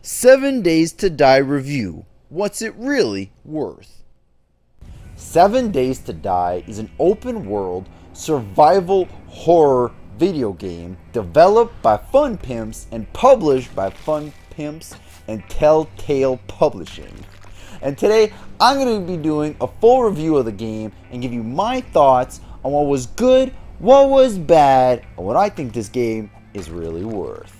7 Days to Die review. What's it really worth? 7 Days to Die is an open world survival horror video game developed by Fun Pimps and published by Fun Pimps and Telltale Publishing. And today I'm going to be doing a full review of the game and give you my thoughts on what was good, what was bad, and what I think this game is really worth.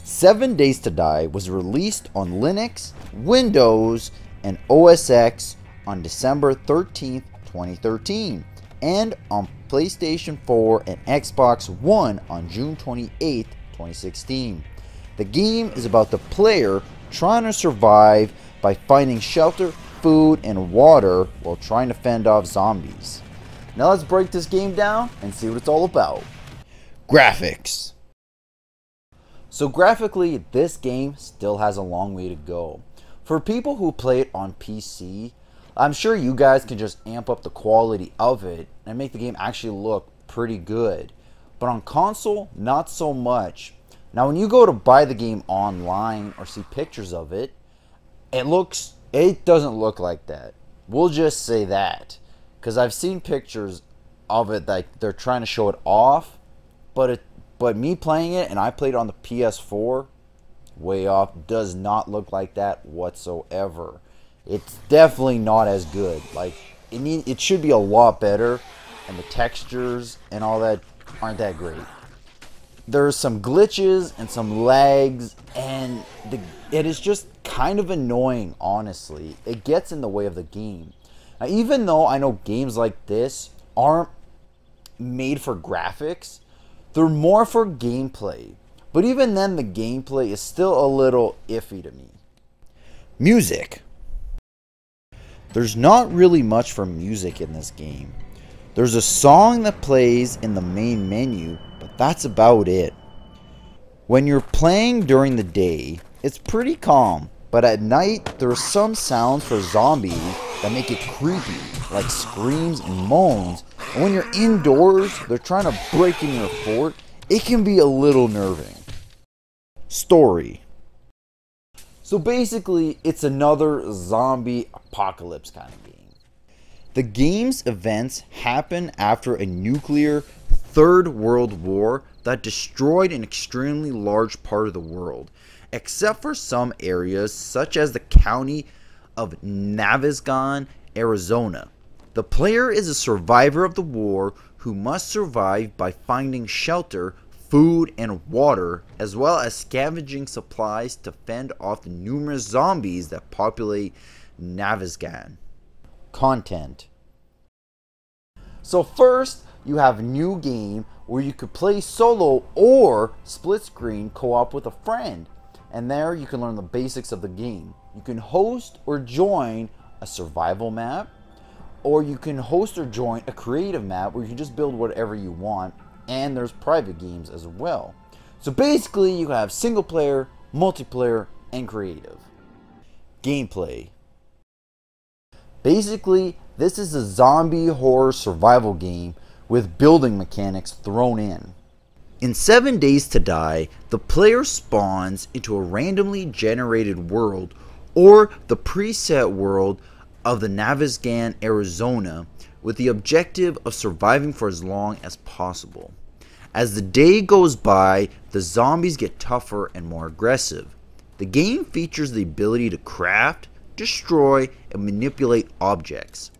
7 Days to Die was released on Linux, Windows, and OS X on December 13th, 2013, and on PlayStation 4 and Xbox One on June 28th, 2016. The game is about the player trying to survive by finding shelter, food, and water while trying to fend off zombies. Now let's break this game down and see what it's all about. Graphics. So graphically, this game still has a long way to go. For people who play it on PC, I'm sure you guys can just amp up the quality of it and make the game actually look pretty good. But on console, not so much. Now when you go to buy the game online or see pictures of it, it doesn't look like that. We'll just say that. Because I've seen pictures of it that they're trying to show it off, but me playing it, and I played it on the PS4, way off, does not look like that whatsoever. It's definitely not as good. Like, it should be a lot better, and the textures and all that aren't that great. There's some glitches and some lags, and it is just kind of annoying, honestly. It gets in the way of the game. Now, even though I know games like this aren't made for graphics, they're more for gameplay. But even then, the gameplay is still a little iffy to me. Music. There's not really much for music in this game. There's a song that plays in the main menu, but that's about it. When you're playing during the day, it's pretty calm, but at night there are some sounds for zombies that make it creepy, like screams and moans. And when you're indoors, they're trying to break in your fort. It can be a little nerving. Story. So basically, it's another zombie apocalypse kind of game. The game's events happen after a nuclear Third World War that destroyed an extremely large part of the world, except for some areas such as the county of Navezgane, Arizona. The player is a survivor of the war who must survive by finding shelter, food, and water, as well as scavenging supplies to fend off the numerous zombies that populate Navezgane. Content. So first, you have New Game, where you could play solo or split screen co-op with a friend. And there you can learn the basics of the game. You can host or join a survival map, or you can host or join a creative map where you can just build whatever you want, and there's private games as well. So basically you have single player, multiplayer, and creative. Gameplay. Basically, this is a zombie horror survival game with building mechanics thrown in. In 7 Days to Die, the player spawns into a randomly generated world, or the preset world of the Navezgane, Arizona, with the objective of surviving for as long as possible. As the day goes by, the zombies get tougher and more aggressive. The game features the ability to craft, destroy, and manipulate objects.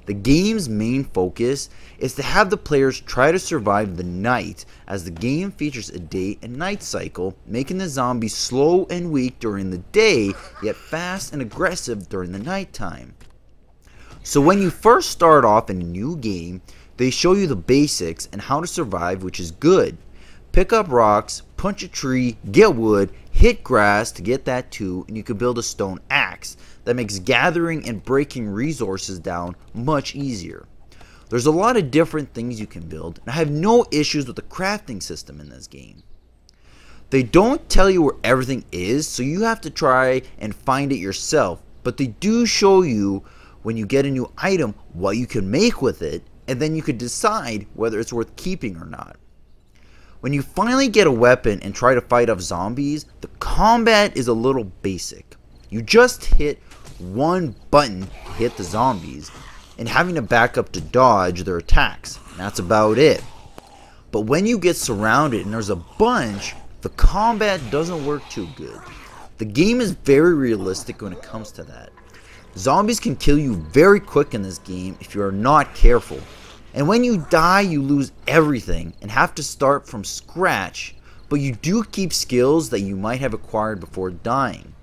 The game's main focus is to have the players try to survive the night, as the game features a day and night cycle, making the zombies slow and weak during the day, yet fast and aggressive during the nighttime. So when you first start off in a new game, they show you the basics and how to survive, which is good. Pick up rocks, punch a tree, get wood, hit grass to get that too, and you can build a stone axe that makes gathering and breaking resources down much easier. There's a lot of different things you can build, and I have no issues with the crafting system in this game. They don't tell you where everything is, so you have to try and find it yourself, but they do show you when you get a new item what you can make with it, and then you could decide whether it's worth keeping or not. When you finally get a weapon and try to fight off zombies, the combat is a little basic. You just hit one button to hit the zombies, and having to back up to dodge their attacks. That's about it. But when you get surrounded and there's a bunch, the combat doesn't work too good. The game is very realistic when it comes to that. Zombies can kill you very quick in this game if you are not careful. And when you die, you lose everything and have to start from scratch, but you do keep skills that you might have acquired before dying.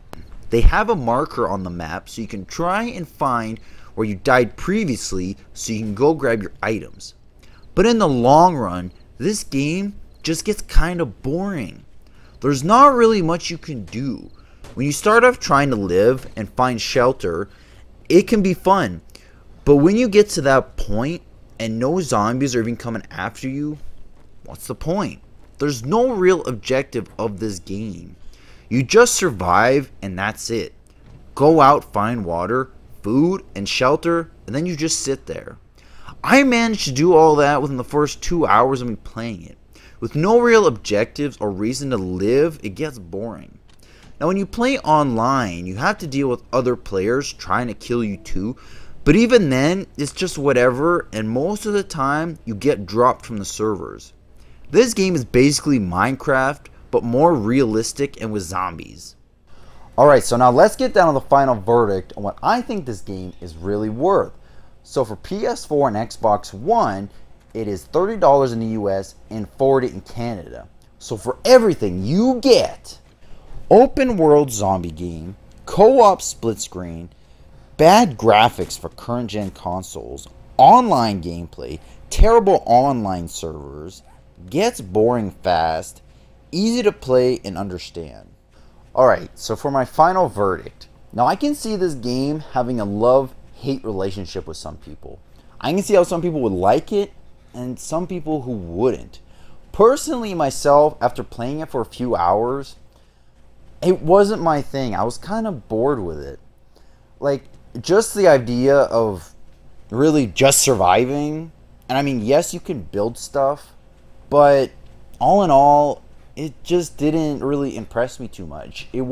They have a marker on the map so you can try and find where you died previously so you can go grab your items. But in the long run, this game just gets kind of boring. There's not really much you can do. When you start off trying to live and find shelter, it can be fun. But when you get to that point and no zombies are even coming after you, what's the point? There's no real objective of this game. You just survive and that's it. Go out, find water, food, and shelter, and then you just sit there. I managed to do all that within the first 2 hours of me playing it. With no real objectives or reason to live, it gets boring. Now when you play online, you have to deal with other players trying to kill you too, but even then, it's just whatever, and most of the time, you get dropped from the servers. This game is basically Minecraft, but more realistic and with zombies. Alright, so now let's get down to the final verdict on what I think this game is really worth. So for PS4 and Xbox One, it is $30 in the US and $40 in Canada. So for everything you get, open world zombie game, co-op split screen, bad graphics for current gen consoles, online gameplay, terrible online servers, gets boring fast, easy to play and understand. Alright, so for my final verdict. Now I can see this game having a love-hate relationship with some people. I can see how some people would like it and some people who wouldn't. Personally myself, after playing it for a few hours, it wasn't my thing. I was kind of bored with it. Like, just the idea of really just surviving. And I mean, yes, you can build stuff, but all in all, it just didn't really impress me too much. It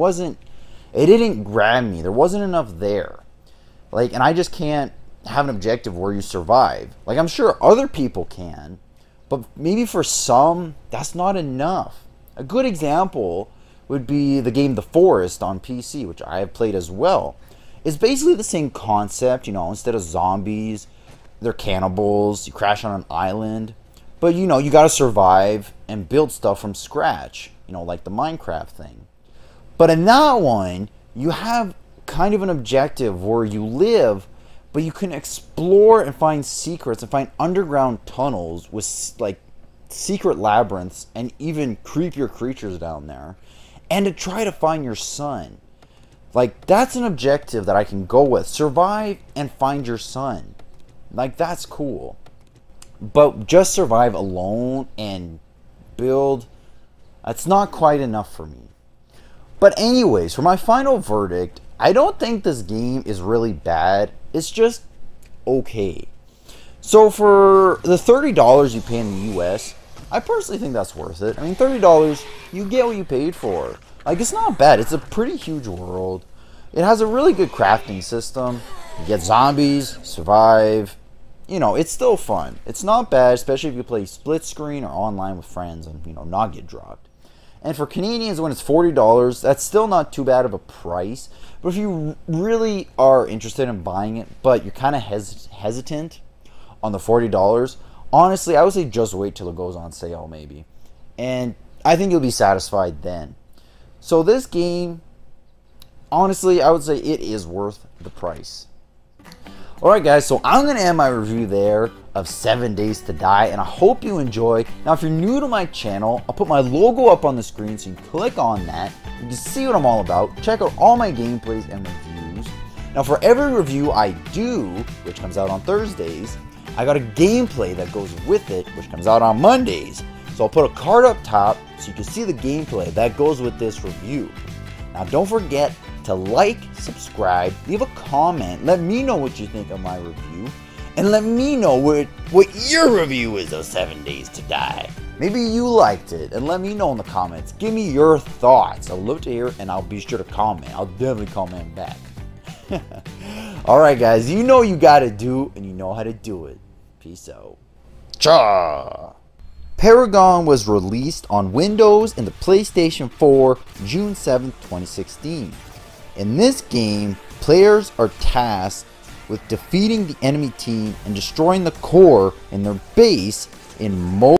didn't grab me. There wasn't enough there. Like, and I just can't have an objective where you survive. Like, I'm sure other people can, but maybe for some, that's not enough. A good example would be the game The Forest on PC, which I have played as well. It's basically the same concept, you know, instead of zombies, they're cannibals, you crash on an island. But, you know, you gotta survive and build stuff from scratch, you know, like the Minecraft thing. But in that one, you have kind of an objective where you live, but you can explore and find secrets and find underground tunnels with, like, secret labyrinths and even creepier creatures down there. And to try to find your son. Like, that's an objective that I can go with. Survive and find your son. Like, that's cool. But just survive alone and build, that's not quite enough for me. But anyways, for my final verdict, I don't think this game is really bad. It's just okay. So for the $30 you pay in the US, I personally think that's worth it. I mean, $30, you get what you paid for. Like, it's not bad. It's a pretty huge world. It has a really good crafting system. You get zombies, survive. You know, it's still fun. It's not bad, especially if you play split screen or online with friends and, you know, not get dropped. And for Canadians, when it's $40, that's still not too bad of a price. But if you really are interested in buying it, but you're kind of hesitant on the $40, honestly, I would say just wait till it goes on sale, maybe. And I think you'll be satisfied then. So this game, honestly, I would say it is worth the price. Alright guys, so I'm going to end my review there of 7 Days to Die, and I hope you enjoy. Now if you're new to my channel, I'll put my logo up on the screen so you can click on that. You can see what I'm all about. Check out all my gameplays and reviews. Now for every review I do, which comes out on Thursdays, I got a gameplay that goes with it, which comes out on Mondays. So I'll put a card up top so you can see the gameplay that goes with this review. Now don't forget to like, subscribe, leave a comment, let me know what you think of my review, and let me know what your review is of 7 Days to Die. Maybe you liked it, and let me know in the comments. Give me your thoughts. I'd love to hear it, and I'll be sure to comment. I'll definitely comment back. Alright guys, you know you gotta do, and you know how to do it. Peace out. Cha! Paragon was released on Windows and the PlayStation 4 June 7, 2016. In this game, players are tasked with defeating the enemy team and destroying the core in their base in most